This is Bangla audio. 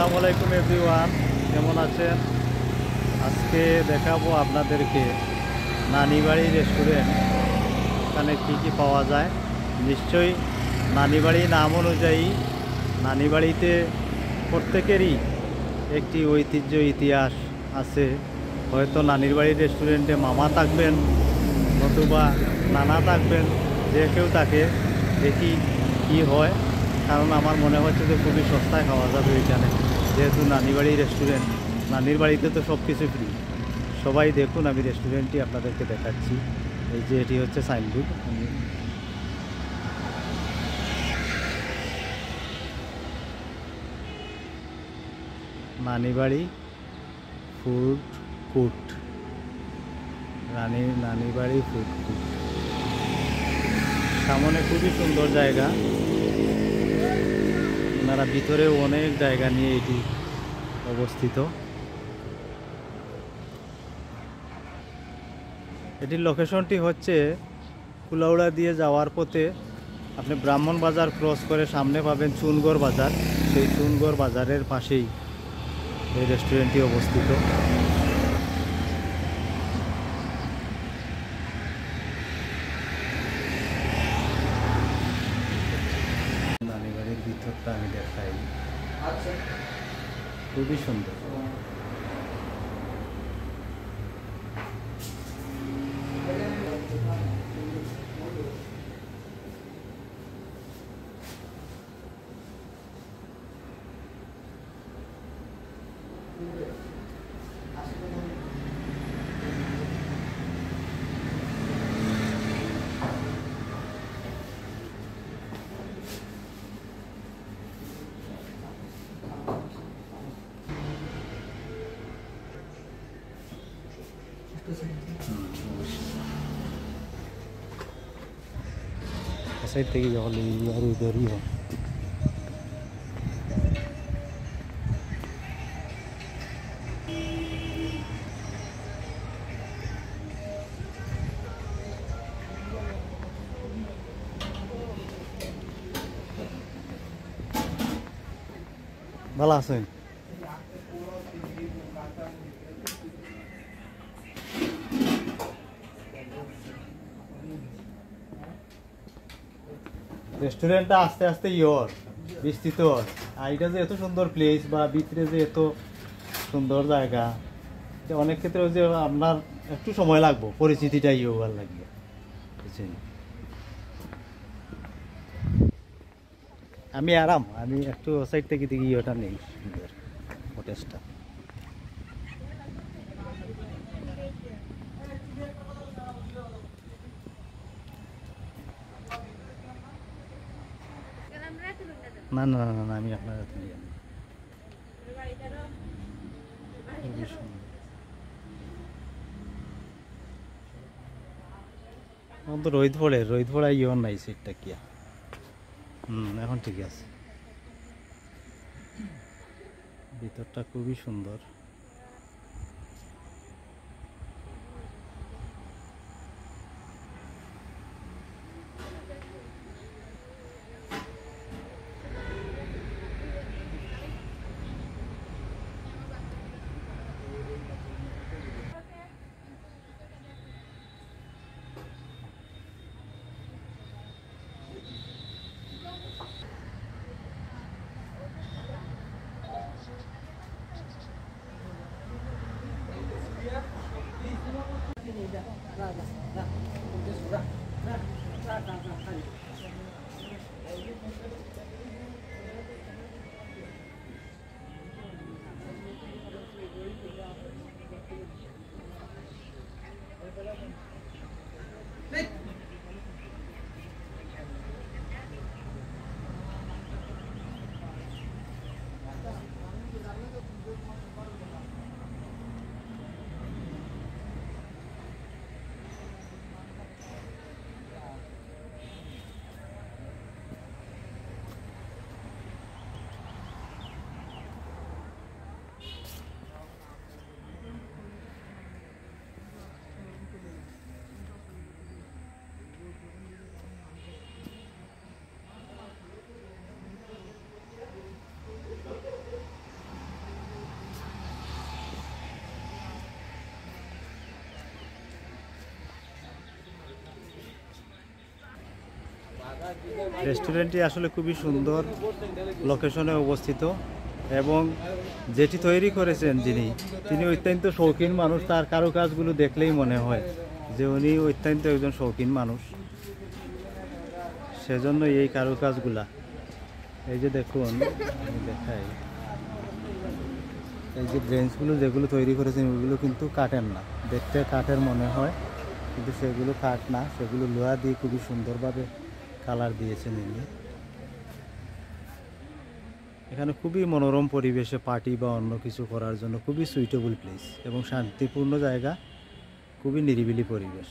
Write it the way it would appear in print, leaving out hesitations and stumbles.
আসসালামু আলাইকুম এভরিওয়ান, কেমন আছেন? আজকে দেখাবো আপনাদেরকে নানিবাড়ি রেস্টুরেন্ট। এখানে কি কি পাওয়া যায়। নিশ্চয়ই নানিবাড়ি নাম অনুযায়ী নানিবাড়িতে প্রত্যেকেরই একটি ঐতিহ্য ইতিহাস আছে। হয়তো নানির বাড়ির রেস্টুরেন্টে মামা থাকবেন, নতুবা নানা থাকবেন, যে কেউ তাকে দেখি কি হয়। কারণ আমার মনে হচ্ছে যে খুবই সস্তায় খাওয়া যাবে এখানে, যেহেতু নানিবাড়ি রেস্টুরেন্ট। নানির বাড়িতে তো সব কিছু ফ্রি। সবাই দেখুন, আমি রেস্টুরেন্টটি আপনাদেরকে দেখাচ্ছি। এই যে এটি হচ্ছে signboard. Nanibari food court, Nanibari food court. সামনে খুবই সুন্দর জায়গা, ওনারা ভিতরেও অনেক জায়গা নিয়ে এটি অবস্থিত। এটির লোকেশনটি হচ্ছে কুলাউড়া দিয়ে যাওয়ার পথে আপনি ব্রাহ্মণ বাজার ক্রস করে সামনে পাবেন চুনগড় বাজার। সেই চুনগড় বাজারের পাশেই এই রেস্টুরেন্টটি অবস্থিত। নানিবাড়ির ভিতরটা আমি দেখাই, খুবই সুন্দর। সাইড থেকে যখন আর উধারই হয়। ভালো আছেন? রেস্টুরেন্টটা আস্তে আস্তে বিস্তৃত। আর এটা যে এত সুন্দর প্লেস বা ভিতরে যে এত সুন্দর জায়গা, অনেক ক্ষেত্রে যে আপনার একটু সময় লাগবে পরিচিতিটা হওয়ার লাগবে, বুঝছেন? আমি একটু সাইড থেকে দেখি ওটা নেই সুন্দর হোটেলটা। না না না না, আমি আপনার হাতে নিয়ে তো রোহিত পড়ে ইয়ন নাই সেটটা কি। এখন ঠিক আছে। ভিতরটা খুবই সুন্দর। রেস্টুরেন্টটি আসলে খুবই সুন্দর লোকেশনে অবস্থিত এবং যেটি তৈরি করেছেন তিনি অত্যন্ত শৌখিন মানুষ। তার কারুকাজগুলো দেখলেই মনে হয় যে উনি অত্যন্ত একজন শৌখিন মানুষ, সেজন্য এই কারুকাজগুলা। এই যে দেখুন, আমি দেখাই, এই যে ব্রেঞ্চগুলো যেগুলো তৈরি করেছেন ওইগুলো কিন্তু কাঠের না, দেখতে কাঠের মনে হয় কিন্তু সেগুলো কাঠ না, সেগুলো লোহা দিয়ে খুবই সুন্দরভাবে কালার দিয়েছেন ইনি। এখানে খুবই মনোরম পরিবেশে পার্টি বা অন্য কিছু করার জন্য খুবই সুইটেবল প্লেস এবং শান্তিপূর্ণ জায়গা, খুবই নিরিবিলি পরিবেশ।